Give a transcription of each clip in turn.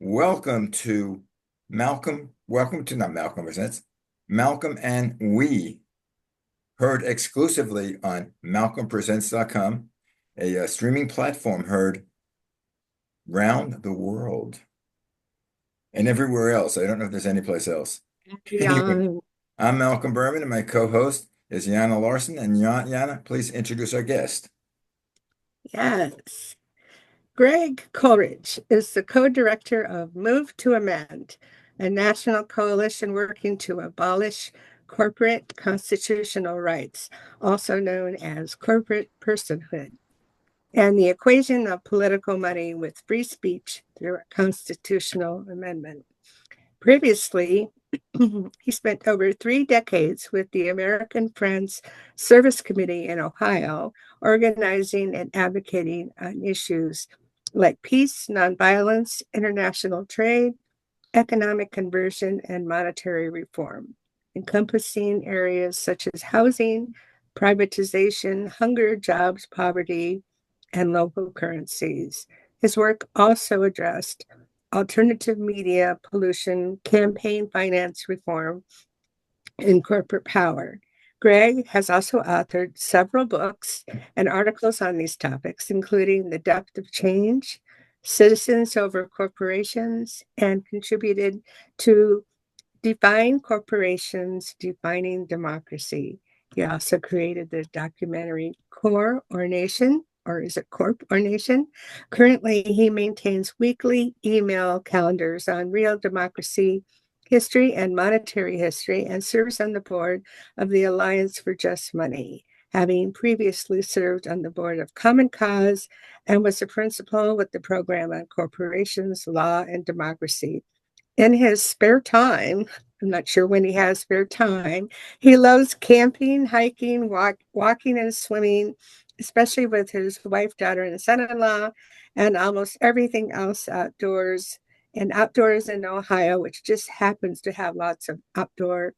Welcome to welcome to not Malcolm Presents, Malcolm and We, heard exclusively on malcolmpresents.com, a streaming platform heard round the world and everywhere else. I don't know if there's any place else. Anyway, Yeah, I'm Malcolm Berman and my co-host is Yana Larson. And Yana, please introduce our guest. yes. Greg Coleridge is the co-director of Move to Amend, a national coalition working to abolish corporate constitutional rights, also known as corporate personhood, and the equation of political money with free speech through a constitutional amendment. Previously, he spent over 3 decades with the American Friends Service Committee in Ohio, organizing and advocating on issues like peace, nonviolence, international trade, economic conversion, and monetary reform, encompassing areas such as housing, privatization, hunger, jobs, poverty, and local currencies. His work also addressed alternative media, pollution, campaign finance reform, and corporate power. Greg has also authored several books and articles on these topics, including The Depth of Change, Citizens Over Corporations, and contributed to Define Corporations, Defining Democracy. He also created the documentary Core or Nation, or is it Corp or Nation? Currently, he maintains weekly email calendars on real democracy history and monetary history and serves on the board of the Alliance for Just Money, having previously served on the board of Common Cause and was a principal with the program on corporations, law, and democracy. In his spare time, I'm not sure when he has spare time, he loves camping, hiking, walking, and swimming, especially with his wife, daughter, and son-in-law, and almost everything else outdoors. And outdoors in Ohio, which just happens to have lots of outdoor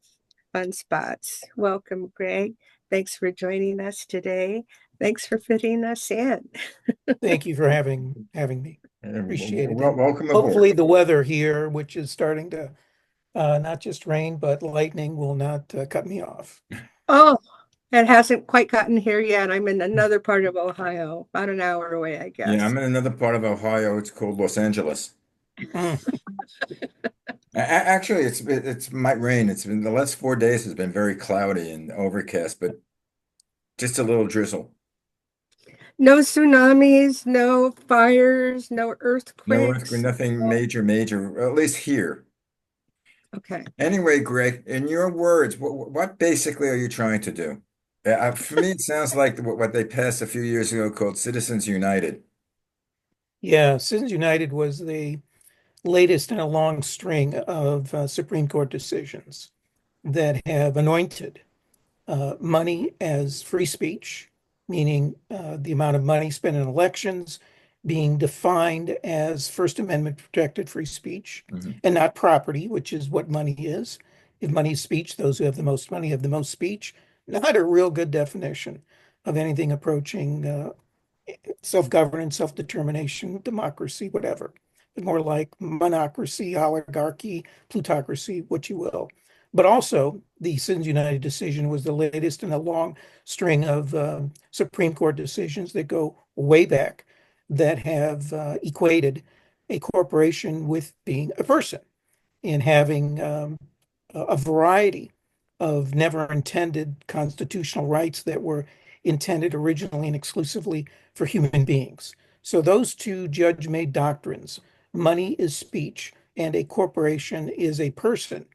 fun spots. Welcome, Greg. Thanks for joining us today. Thanks for fitting us in. Thank you for having me. Appreciate it. And Welcome hopefully aboard. the weather here, which is starting to not just rain, but lightning will not cut me off. Oh, it hasn't quite gotten here yet. I'm in another part of Ohio, about an hour away, I Yeah, guess. I'm in another part of Ohio. It's called Los Angeles. Mm. Actually, it's might rain. It's been the last 4 days has been very cloudy and overcast, but just a little drizzle. No tsunamis, no fires, no No earthquake, earthquakes. nothing major, at least here. Okay. Anyway, Greg, in your words, what basically are you trying to do? For me, it sounds like what they passed a few years ago called Citizens United. Yeah, Citizens United was the latest in a long string of Supreme Court decisions that have anointed money as free speech, meaning the amount of money spent in elections being defined as First Amendment protected free speech Mhm. and not property, which is what money is. If money is speech, those who have the most money have the most speech. Not a real good definition of anything approaching self-governance, self-determination, democracy, whatever, but more like monocracy, oligarchy, plutocracy, what you will. But also, the Citizens United decision was the latest in a long string of Supreme Court decisions that go way back that have equated a corporation with being a person and having a variety of never intended constitutional rights that were intended originally and exclusively for human beings. So those two judge-made doctrines, money is speech and a corporation is a person,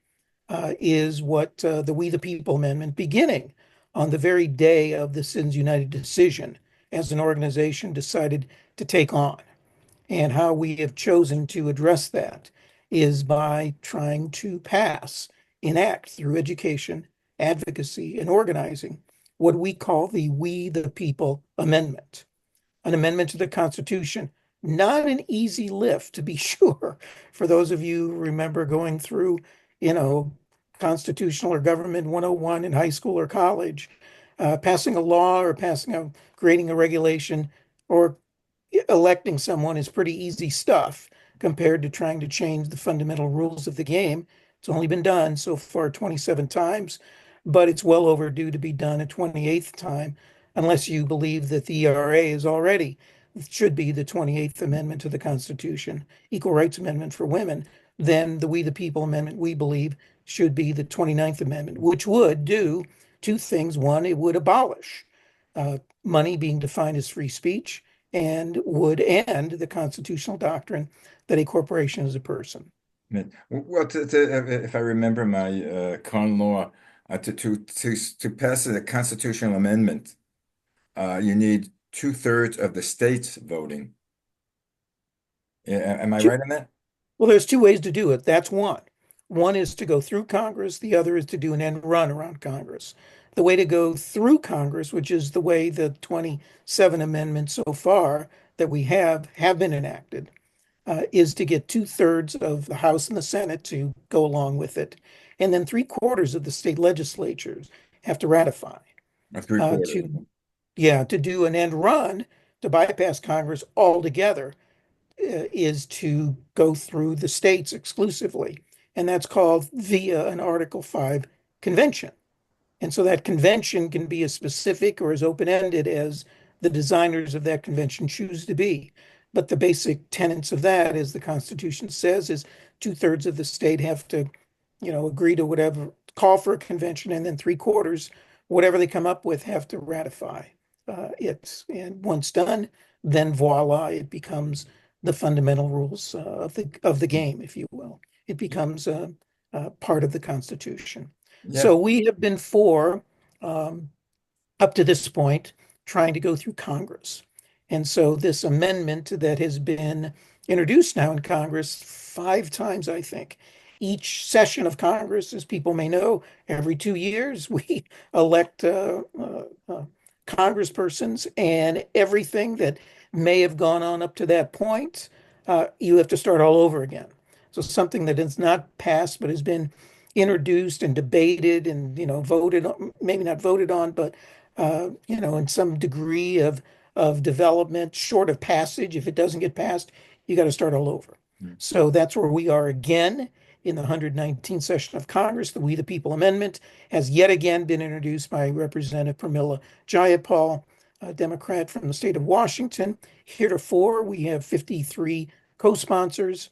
is what the We the People Amendment, beginning on the very day of the Citizens United decision, as an organization decided to take on. And how we have chosen to address that is by trying to pass, enact through education, advocacy, and organizing what we call the We the People Amendment, an amendment to the Constitution. Not an easy lift, to be sure, for those of you who remember going through, you know, constitutional or government 101 in high school or college, passing a law or creating a regulation or electing someone is pretty easy stuff. compared to trying to change the fundamental rules of the game. It's only been done so far 27 times, but it's well overdue to be done a 28th time, unless you believe that the ERA is already should be the 28th Amendment to the Constitution, Equal Rights Amendment for women. Then the We the People Amendment, we believe, should be the 29th Amendment, which would do two things. One, it would abolish money being defined as free speech and would end the constitutional doctrine that a corporation is a person. Well, if I remember my con law, to pass a constitutional amendment, you need two-thirds of the states voting. Am I right on that? Well, there's two ways to do it. That's one. One is to go through Congress. The other is to do an end run around Congress. The way to go through Congress, which is the way the 27 amendments so far that we have been enacted, is to get two-thirds of the House and the Senate to go along with it. And then three-quarters of the state legislatures have to ratify. Or three-quarters. To do an end run to bypass Congress altogether is to go through the states exclusively. And that's called via an Article 5 convention. And so that convention can be as specific or as open-ended as the designers of that convention choose to be. But the basic tenets of that, as the Constitution says, is two-thirds of the state have to, agree to whatever, call for a convention, and then three-quarters, whatever they come up with, have to ratify it. And once done, then voila, it becomes the fundamental rules of the game, if you will. It becomes part of the Constitution. Yeah. So we have been up to this point, trying to go through Congress. And so this amendment that has been introduced now in Congress 5 times, I think. Each session of Congress, as people may know, every 2 years, we elect congresspersons, and everything that may have gone on up to that point, you have to start all over again. So something that is not passed but has been introduced and debated and voted on, maybe not voted on, but in some degree of development, short of passage. If it doesn't get passed, you got to start all over. So that's where we are again in the 119th session of Congress. The We the People Amendment has yet again been introduced by Representative Pramila Jayapal, a Democrat from the state of Washington. Heretofore, we have 53 co-sponsors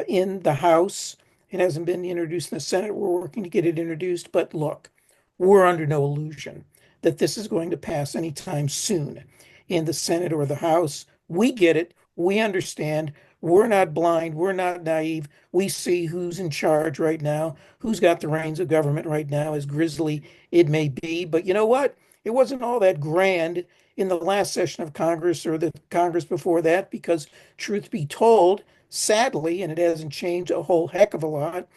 in the House. It hasn't been introduced in the Senate. We're working to get it introduced. But look, we're under no illusion that this is going to pass anytime soon in the Senate or the House. We get it. We understand. We're not blind. We're not naive. We see who's in charge right now, who's got the reins of government right now, as grisly it may be. But you know what? It wasn't all that grand in the last session of Congress or the Congress before that, because truth be told, sadly, and it hasn't changed a whole heck of a lot,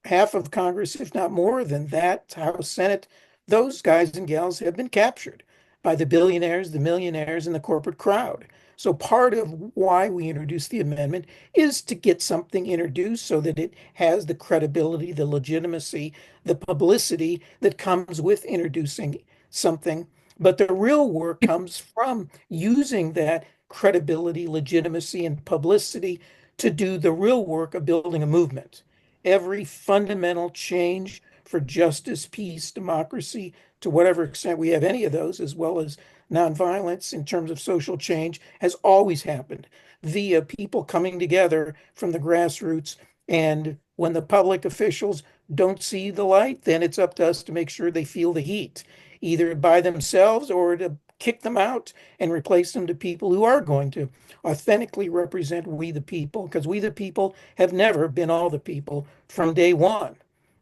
half of Congress, if not more than that, House, Senate, those guys and gals have been captured by the billionaires, the millionaires, and the corporate crowd. So part of why we introduced the amendment is to get something introduced so that it has the credibility, the legitimacy, the publicity that comes with introducing something. But the real work comes from using that credibility, legitimacy, and publicity to do the real work of building a movement. Every fundamental change for justice, peace, democracy, to whatever extent we have any of those, as well as nonviolence in terms of social change, has always happened via people coming together from the grassroots. And when the public officials don't see the light, then it's up to us to make sure they feel the heat, either by themselves or to kick them out and replace them to people who are going to authentically represent we the people, because we the people have never been all the people from day one.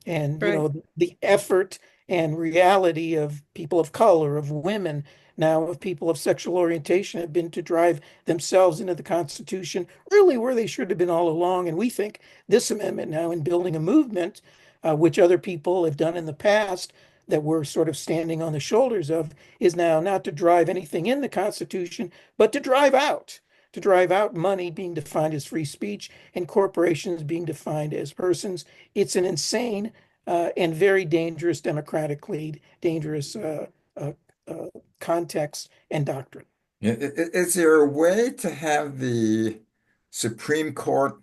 And, Right. The effort and reality of people of color, of women, now of people of sexual orientation, have been to drive themselves into the Constitution, really where they should have been all along. And we think this amendment now, in building a movement, which other people have done in the past, that we're sort of standing on the shoulders of, is now not to drive anything in the Constitution, but to drive out money being defined as free speech and corporations being defined as persons. It's an insane and very dangerous, democratically dangerous context and doctrine. Is there a way to have the Supreme Court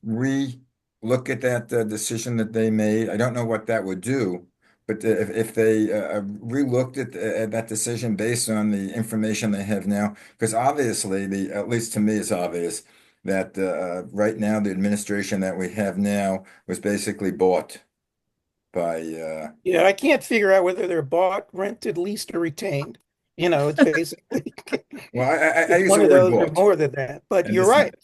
re-look at that decision that they made? I don't know what that would do, but if they re-looked at that decision based on the information they have now, because obviously, at least to me, it's obvious that right now the administration that we have now was basically bought by. Yeah, I can't figure out whether they're bought, rented, leased, or retained. It's basically Well, I it's use one the of word those or bought, more than that. But and you're listen. right.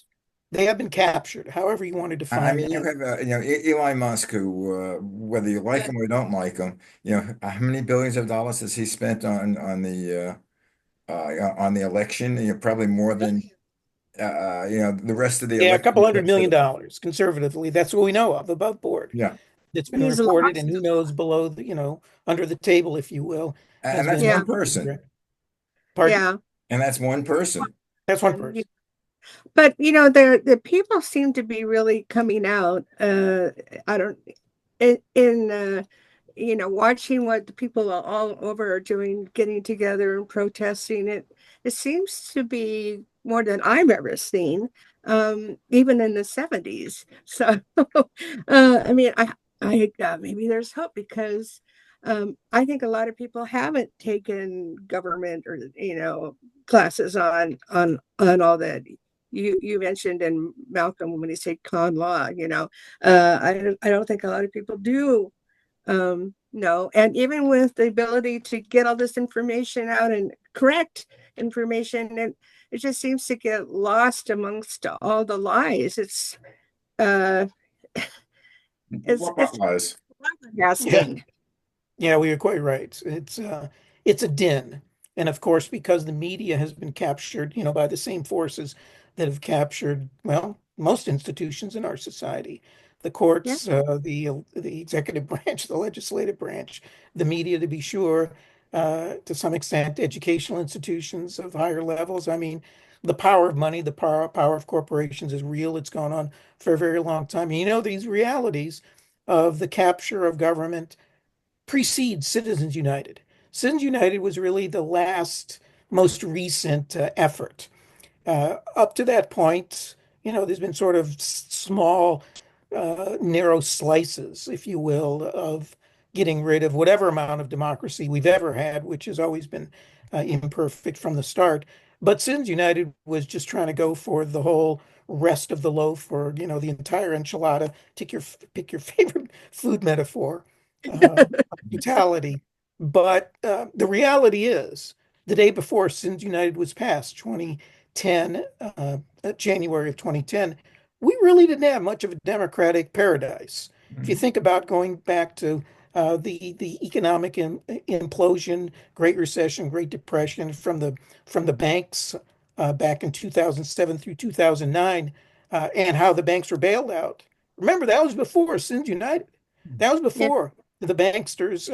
They have been captured, however you want to I define mean, you that. have Elon Musk, who whether you like Yeah. him or don't like him, how many billions of dollars has he spent on the election? Probably more than the rest of the Yeah, a couple election. $100 million conservatively. That's what we know of above board. Yeah, That's been He's reported, and lost. who knows below under the table, if you will, and has that's been. Yeah, one person, Pardon? yeah. and that's one person. That's one person. But the people seem to be really coming out. I don't in watching what the people all over are doing, getting together and protesting it. It seems to be more than I've ever seen, even in the 70s. So, I mean, I maybe there's hope because I think a lot of people haven't taken government or classes on all that you mentioned in Malcolm when he said con law. I don't think a lot of people do no. And even with the ability to get all this information out and correct information, it just seems to get lost amongst all the lies. Uh it's What was? Yeah. flabbergasting. Yeah, we are quite right. It's a din. And of course, because the media has been captured, by the same forces that have captured, well, most institutions in our society, the Yeah. courts, the executive branch, the legislative branch, the media, to be sure, to some extent, educational institutions of higher levels. I mean, the power of money, the power of corporations is real. It's gone on for a very long time. And these realities of the capture of government precedes Citizens United. Citizens United was really the last, most recent effort. Up to that point, there's been sort of small, narrow slices, if you will, of getting rid of whatever amount of democracy we've ever had, which has always been imperfect from the start. But Citizens United was just trying to go for the whole rest of the loaf, or the entire enchilada. Pick your favorite food metaphor, totality. But the reality is, the day before Citizens United was passed, 2010, January of 2010, we really didn't have much of a democratic paradise. If you Mhm. think about going back to the economic implosion, Great Recession, Great Depression, from the banks back in 2007 through 2009, and how the banks were bailed out. Remember, that was before Sins United. That was Yeah. before the banksters,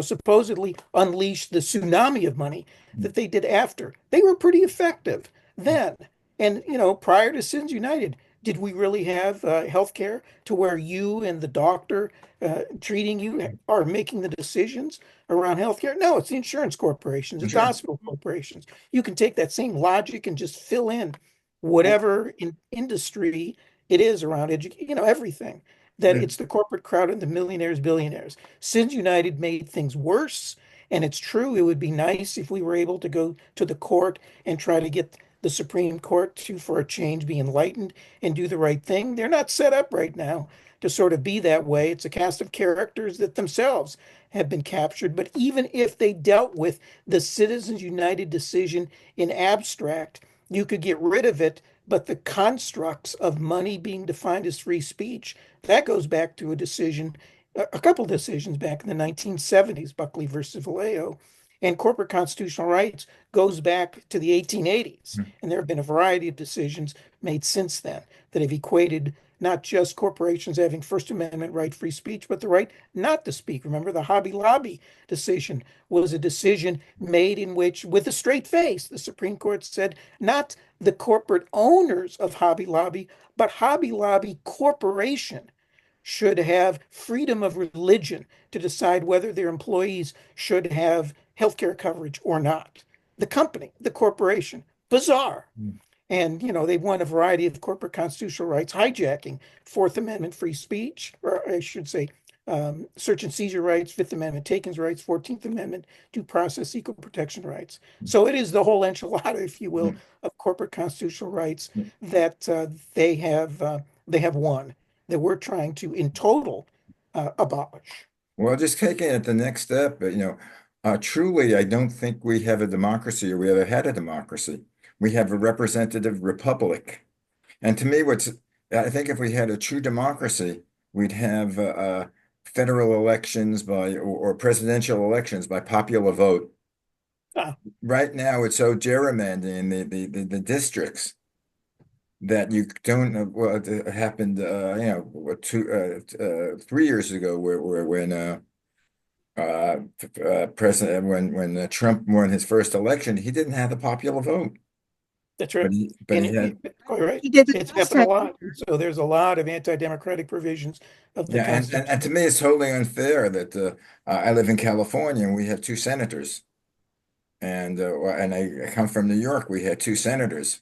supposedly unleashed the tsunami of money that they did after. They were pretty effective then. And, prior to Sins United, did we really have health care to where you and the doctor treating you are making the decisions around healthcare? No, it's the insurance corporations, it's the Sure. hospital corporations. You can take that same logic and just fill in whatever industry it is around education, everything. That Yeah. it's the corporate crowd and the millionaires, billionaires. Sins United made things worse. And it's true, it would be nice if we were able to go to the court and try to get the Supreme Court to, for a change, be enlightened and do the right thing. They're not set up right now to sort of be that way. It's a cast of characters that themselves have been captured. But even if they dealt with the Citizens United decision in abstract, you could get rid of it. But the constructs of money being defined as free speech, that goes back to a decision, a couple decisions back in the 1970s, Buckley versus Vallejo. And corporate constitutional rights goes back to the 1880s. And there have been a variety of decisions made since then that have equated not just corporations having First Amendment right, free speech, but the right not to speak. Remember, the Hobby Lobby decision was a decision made in which, with a straight face, the Supreme Court said not the corporate owners of Hobby Lobby, but Hobby Lobby Corporation should have freedom of religion to decide whether their employees should have healthcare coverage or not. The company, the corporation, bizarre. And, they won a variety of corporate constitutional rights, hijacking Fourth Amendment free speech, or I should say, search and seizure rights, Fifth Amendment takings rights, 14th Amendment due process, equal protection rights. So it is the whole enchilada, if you will, of corporate constitutional rights that they have won, that we're trying to, in total, abolish. Well, just taking it the next step, truly, I don't think we have a democracy or we ever had a democracy. We have a representative republic. And to me, I think if we had a true democracy, we'd have federal elections or presidential elections by popular vote. Ah, Right now, it's so gerrymandering the districts that you don't know. Well, it happened, 3 years ago, where when President when Trump won his first election, he didn't have the popular vote, that's but right. he And had. quite right. He did it It's last happened a time. lot. So there's a lot of anti-democratic provisions of the Yeah, and Constitution. to me, it's totally unfair that I live in California and we have two senators, and I come from New York. We had two senators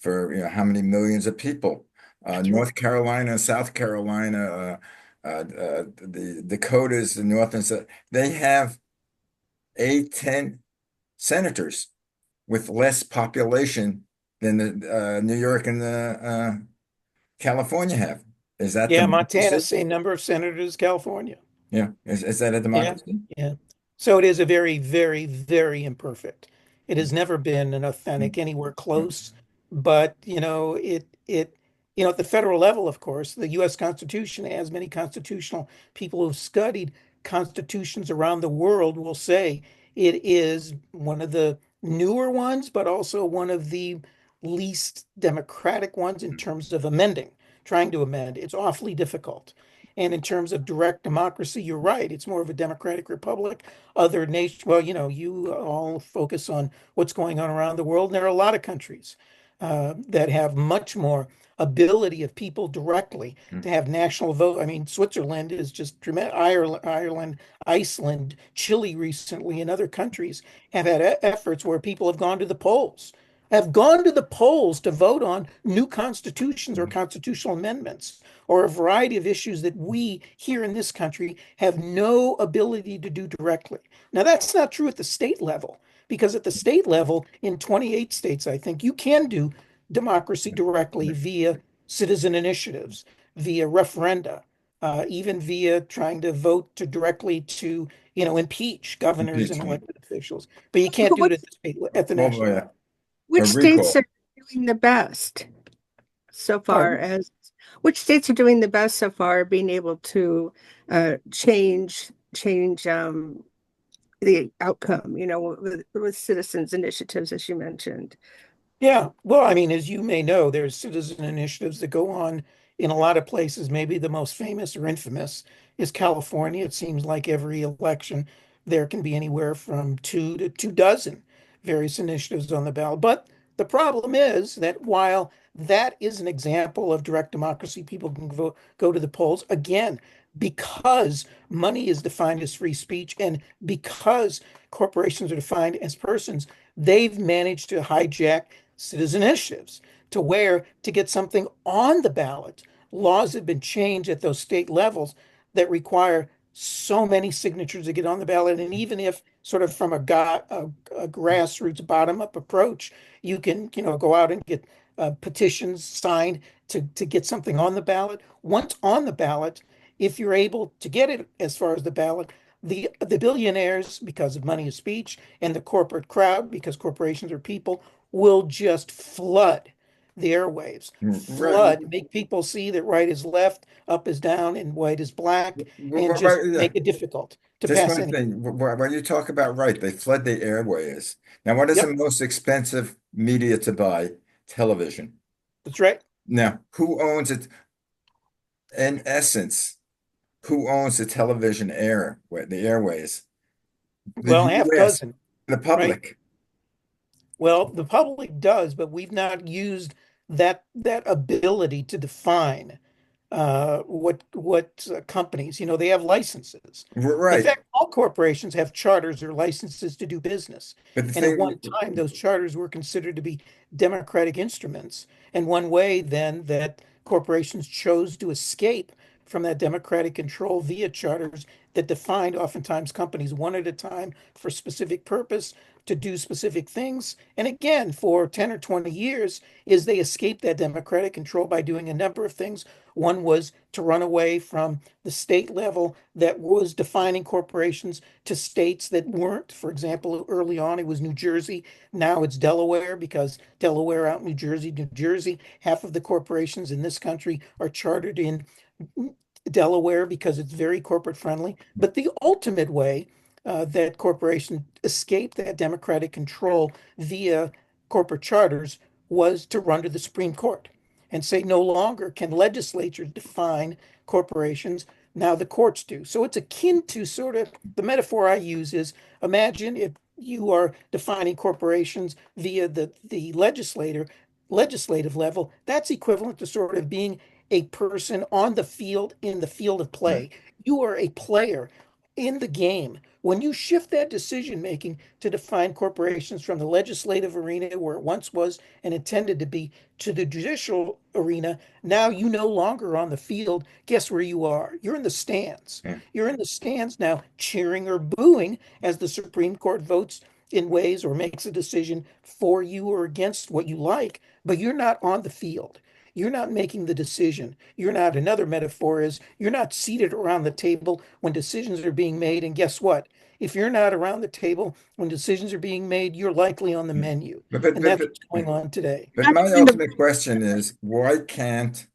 for how many millions of people. That's right. North Carolina, South Carolina, the Dakotas, the North and South, they have 10 senators with less population than the New York and the California have. Is that Yeah, Montana, democracy? same number of senators, California. Yeah. Is that a Yeah, democracy? yeah. So it is a very, very, very imperfect. It has never been an authentic anywhere close, but at the federal level, of course, the U.S. Constitution, as many constitutional people who've studied constitutions around the world will say, it is one of the newer ones, but also one of the least democratic ones in terms of trying to amend. It's awfully difficult. And in terms of direct democracy, you're right. It's more of a democratic republic. Other nations, well, you all focus on what's going on around the world. And there are a lot of countries that have much more ability of people directly to have national vote. I mean, Switzerland is just tremendous. Ireland, Iceland, Chile recently, and other countries have had efforts where people have gone to the polls to vote on new constitutions or constitutional amendments or a variety of issues that we here in this country have no ability to do directly. Now, that's not true at the state level, because at the state level, in 28 states, I think, you can do democracy directly via citizen initiatives, via referenda, even via trying to vote directly to, impeach governors and Impeachment. elected officials. But you can't do it Which, at the Oh, national yeah. level. A which states recall. are doing the best so far Pardon? as which states are doing the best so far being able to change the outcome, with citizens initiatives, as you mentioned. Yeah, well, I mean, as you may know, there's citizen initiatives that go on in a lot of places. Maybe the most famous or infamous is California. It seems like every election there can be anywhere from 2 to 2 dozen various initiatives on the ballot. But the problem is that while that is an example of direct democracy, people can vote, go to the polls again, because money is defined as free speech and because corporations are defined as persons, they've managed to hijack citizen initiatives to where to get something on the ballot, laws have been changed at those state levels that require so many signatures to get on the ballot. And even if sort of from a grassroots bottom up approach, you can, go out and get petitions signed to get something on the ballot. Once on the ballot, if you're able to get it as far as the ballot, the billionaires, because of money of speech, and the corporate crowd, because corporations are people, will just flood the airwaves, Right. make people see that right is left, up is down, and white is black, and just Yeah. make it difficult to Just pass one any. thing. When you talk about right, they flood the airways. Now, what is the Yep, most expensive media to buy? Television. that's right. Now, who owns it? In essence, who owns the television the airways? The Well, half U.S., dozen, the right? public. Well, the public does, but we've not used that ability to define what companies, they have licenses. In Right. fact, all corporations have charters or licenses to do business. But the And at thing, one time, those charters were considered to be democratic instruments. And one way then that corporations chose to escape from that democratic control via charters that defined oftentimes companies one at a time for a specific purpose to do specific things. And again, for 10 or 20 years, is they escaped that democratic control by doing a number of things. One was to run away from the state level that was defining corporations to states that weren't. For example, early on it was New Jersey. Now it's Delaware because Delaware out in New Jersey, New Jersey. Half of the corporations in this country are chartered in Delaware because it's very corporate friendly. But the ultimate way that corporations escaped that democratic control via corporate charters was to run to the Supreme Court and say no longer can legislatures define corporations. Now the courts do. So it's akin to sort of the metaphor I use is imagine if you are defining corporations via the legislative level, that's equivalent to sort of being a person on the field in the field of play. You are a player in the game. When you shift that decision making to define corporations from the legislative arena where it once was and intended to be to the judicial arena, now you no longer on the field. Guess where you are? You're in the stands. yeah. You're in the stands now cheering or booing as the Supreme Court votes in ways or makes a decision for you or against what you like, but you're not on the field. You're not making the decision. You're not, another metaphor is you're not seated around the table when decisions are being made. And guess what? If you're not around the table when decisions are being made, you're likely on the menu. But but And but that's but, what's going on today. but That's my kind of ultimate question is, why can't,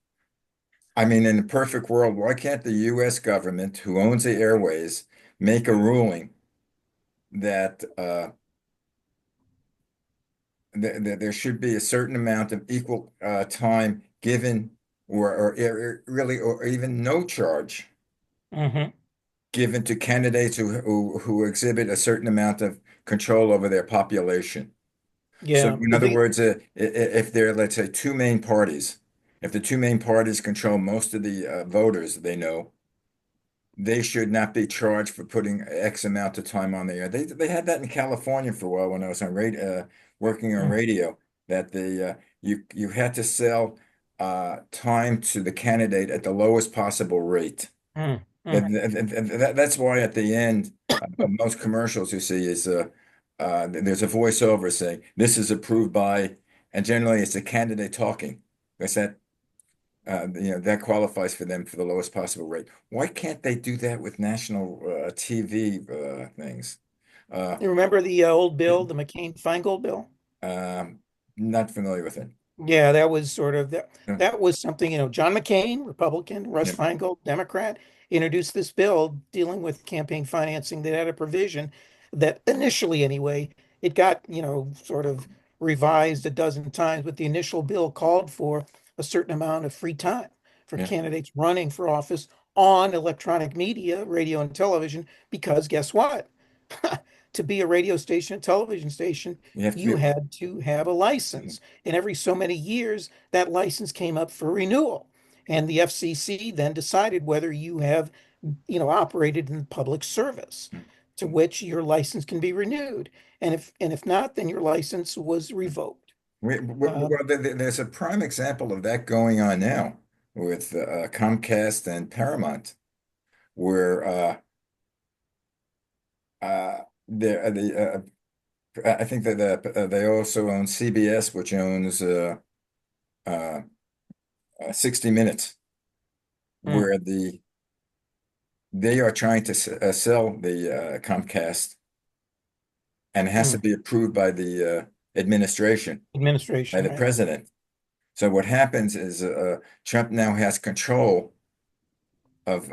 I mean, in a perfect world, why can't the U.S. government, who owns the airways, make a ruling that there should be a certain amount of equal time given, or really, or even no charge Hmm. given to candidates who exhibit a certain amount of control over their population? So, Yeah. in other words, if there are, let's say, two main parties, if the two main parties control most of the voters, they know they should not be charged for putting X amount of time on the air. They had that in California for a while when I was on radio, working on Mm, radio, that you had to sell time to the candidate at the lowest possible rate. mm, mm. That's why at the end of most commercials you see is there's a voiceover saying this is approved by, and generally it's a candidate talking. Because that qualifies for them for the lowest possible rate. Why can't they do that with national TV things? Uh, You remember the old bill, the McCain-Feingold bill? um, Not familiar with it. Yeah, that was sort of that. Yeah, That was something, John McCain, Republican, Russ yeah, Feingold, Democrat, introduced this bill dealing with campaign financing that had a provision that initially, anyway, it got, sort of revised a dozen times, but the initial bill called for a certain amount of free time for yeah. candidates running for office on electronic media, radio and television, because guess what? To be a radio station, a television station, You have to you be. had to have a license. And every so many years, that license came up for renewal. And the FCC then decided whether you have, operated in public service, to which your license can be renewed. And if not, then your license was revoked. Um, Well, there's a prime example of that going on now with Comcast and Paramount, where I think that they also own CBS, which owns uh, 60 Minutes, mm, where they are trying to sell the Comcast, and it has to mm. be approved by the administration, by Administration, the right? president. So what happens is Trump now has control of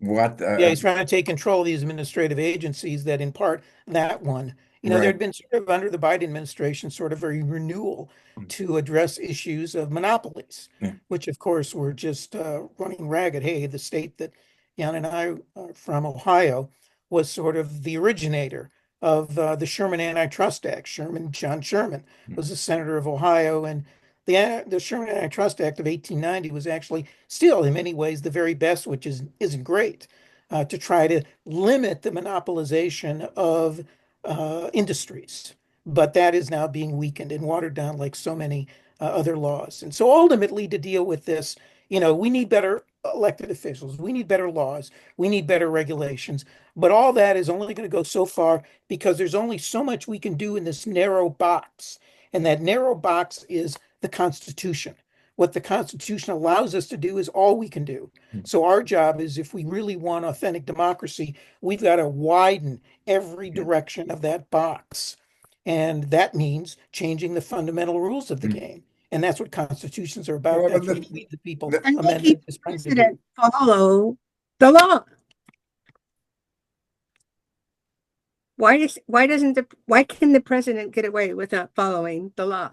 what Yeah, he's trying to take control of these administrative agencies that in part that one, there right. had been sort of under the Biden administration sort of a renewal to address issues of monopolies, Yeah, which of course were just running ragged. Hey, the state that Jan and I are from, Ohio, was sort of the originator of the Sherman Antitrust Act. John Sherman was the senator of Ohio, and The Sherman Antitrust Act of 1890 was actually still, in many ways, the very best, which isn't great, to try to limit the monopolization of industries. But that is now being weakened and watered down like so many other laws. And so ultimately, to deal with this, we need better elected officials, we need better laws, we need better regulations. But all that is only going to go so far because there's only so much we can do in this narrow box. And that narrow box is the Constitution. What the Constitution allows us to do is all we can do. So our job is, if we really want authentic democracy, we've got to widen every Yeah. direction of that box. And that means changing the fundamental rules of the Mm. game. And that's what constitutions are about. Well, That's what we, the people the, And making amendment the is trying to do. president follow the law. Why can the president get away without following the law?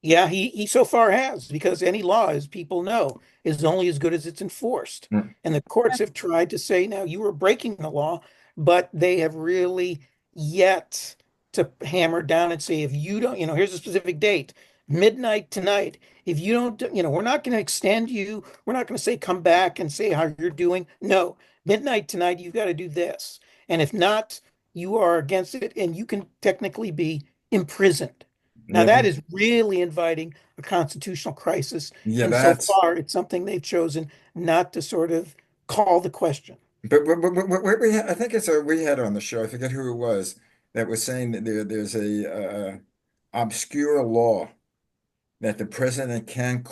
Yeah, he so far has, because any law, as people know, is only as good as it's enforced. mm, And the courts have tried to say, now you were breaking the law, but they have really yet to hammer down and say, if you don't, here's a specific date, midnight tonight. If you don't, we're not going to extend you. We're not going to say come back and say how you're doing. No, midnight tonight, you've got to do this. And if not, you are against it, and you can technically be imprisoned. Now, yeah, that is really inviting a constitutional crisis. yeah, And so that's. far, it's something they've chosen not to sort of call the question. But I think we had on the show. I forget who it was that was saying that there's a obscure law that the president can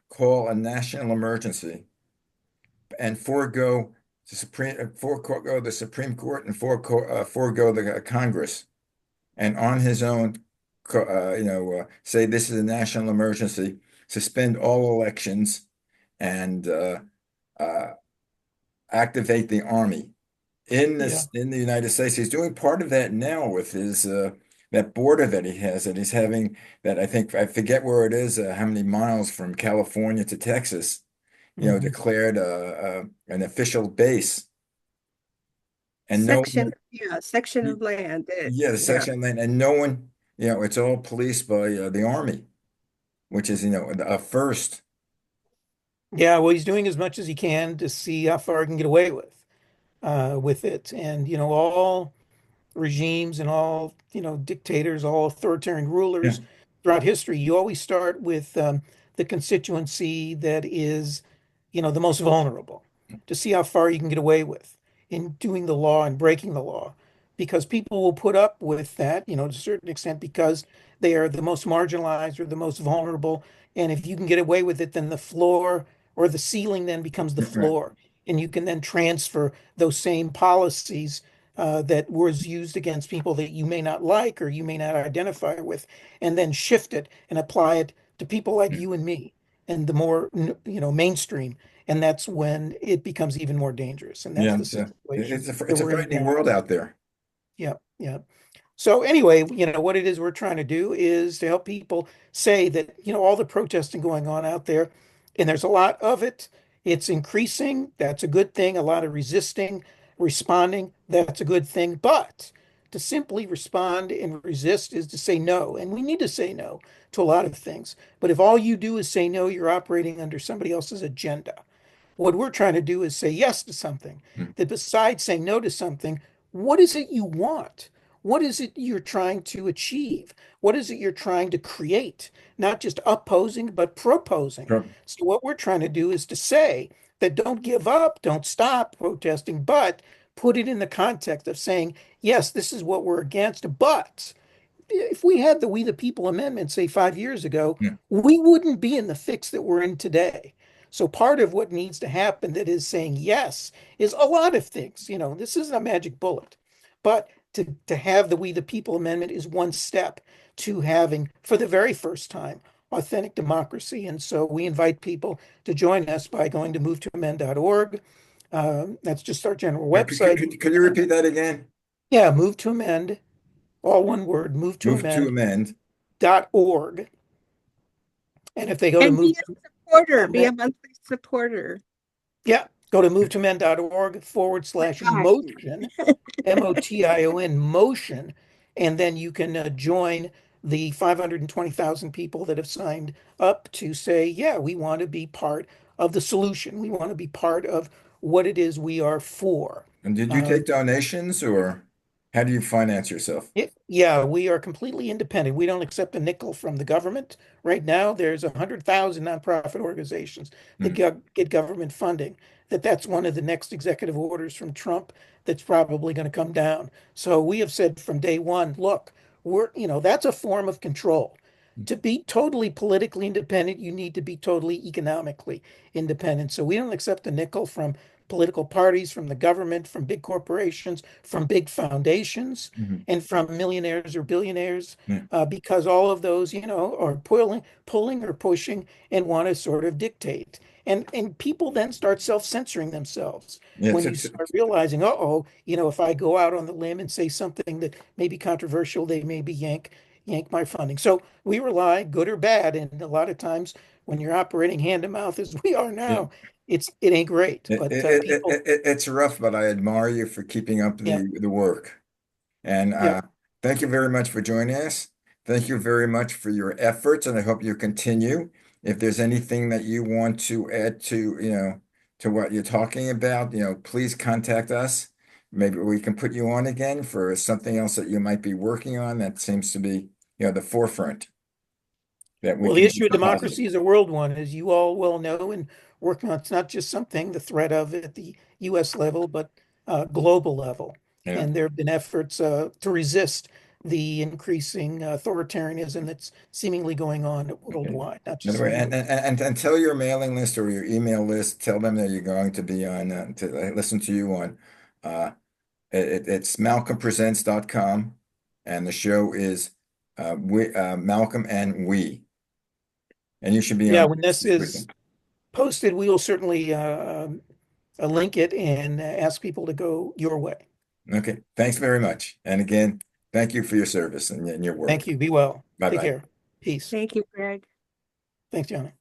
call a national emergency and forego the Supreme Court and forego the Congress, and on his own, say this is a national emergency, suspend all elections, and uh, activate the army Yeah. in the United States. He's doing part of that now with his that border that he has, that he's having, that I forget where it is, how many miles from California to Texas, Mhm. declared an official base, and no one, Section of land. yeah, the Yeah. section of land, and no one, it's all policed by the army, which is a first. Yeah, well, he's doing as much as he can to see how far he can get away with it. And, all regimes and all, dictators, all authoritarian Yeah. rulers throughout history, you always start with the constituency that is, the most vulnerable, to see how far you can get away with in doing the law and breaking the law. Because people will put up with that, to a certain extent, because they are the most marginalized or the most vulnerable. And if you can get away with it, then the floor or the ceiling then becomes the Right. floor. And you can then transfer those same policies that was used against people that you may not like or you may not identify with, and then shift it and apply it to people like you and me, and the more mainstream. And that's when it becomes even more dangerous. And that's Yeah, the situation that it's a we're in frightening now. world out there. Yeah, yeah. So anyway, what it is we're trying to do is to help people say that, all the protesting going on out there, and there's a lot of it, it's increasing. That's a good thing. A lot of resisting, responding, that's a good thing. But to simply respond and resist is to say no. And we need to say no to a lot of things. But if all you do is say no, you're operating under somebody else's agenda. What we're trying to do is say yes to something. Mm. That besides saying no to something, what is it you want? What is it you're trying to achieve? What is it you're trying to create? Not just opposing, but proposing. Sure. So, what we're trying to do is to say that don't give up, don't stop protesting, but put it in the context of saying, yes, this is what we're against, but if we had the We the People Amendment, say 5 years ago, Yeah. we wouldn't be in the fix that we're in today. So part of what needs to happen that is saying yes is a lot of things. This isn't a magic bullet, but to have the We the People Amendment is one step to having, for the very first time, authentic democracy. And so we invite people to join us by going to movetoamend.org. That's just our general website. Could you repeat that again? Yeah, move to amend, all one word, move to Move to amend amend. org. And if they go to And move be a supporter, to be men, a monthly supporter. yeah, go to movetomen.org forward slash Hi. motion, motion, and then you can join the 520,000 people that have signed up to say, yeah, we want to be part of the solution. We want to be part of what it is we are for. And did you take donations, or how do you finance yourself? Yeah, we are completely independent. We don't accept a nickel from the government. Right now, there's 100,000 nonprofit organizations that Mm, get government funding. That's one of the next executive orders from Trump that's probably going to come down. So we have said from day one, look, that's a form of control. To be totally politically independent, you need to be totally economically independent. So we don't accept a nickel from political parties, from the government, from big corporations, from big foundations, mhm. and from millionaires or billionaires, Yeah. because all of those, are pulling or pushing and want to sort of dictate. And people then start self-censoring themselves Yeah, when you start realizing, uh-oh, if I go out on the limb and say something that may be controversial, they maybe yank my funding. So we rely, good or bad, and a lot of times when you're operating hand to mouth as we are yeah. now, it ain't great. But people, It's rough, but I admire you for keeping up yeah, the work. And yeah. thank you very much for joining us. Thank you very much for your efforts, and I hope you continue. If there's anything that you want to add to, to what you're talking about, please contact us. Maybe we can put you on again for something else that you might be working on that seems to be, the forefront that we Well, the can issue make of a positive. democracy is a world one, as you all well know, and working on it's not just something, the threat of at the U.S. level, but global level. Yeah. And there have been efforts to resist the increasing authoritarianism that's seemingly going on Okay. worldwide, not By the just in way, the and, U.S. and, and and tell your mailing list or your email list, tell them that you're going to be on to listen to you on uh, it's malcolmpresents.com, and the show is Malcolm and We, and you should be Yeah, on when this with is them. posted, we will certainly link it and ask people to go your way. Okay, thanks very much. And again, thank you for your service and your Thank work. you. Be well. Bye Take bye. care. Peace. Thank you, Greg. Thanks, Johnny.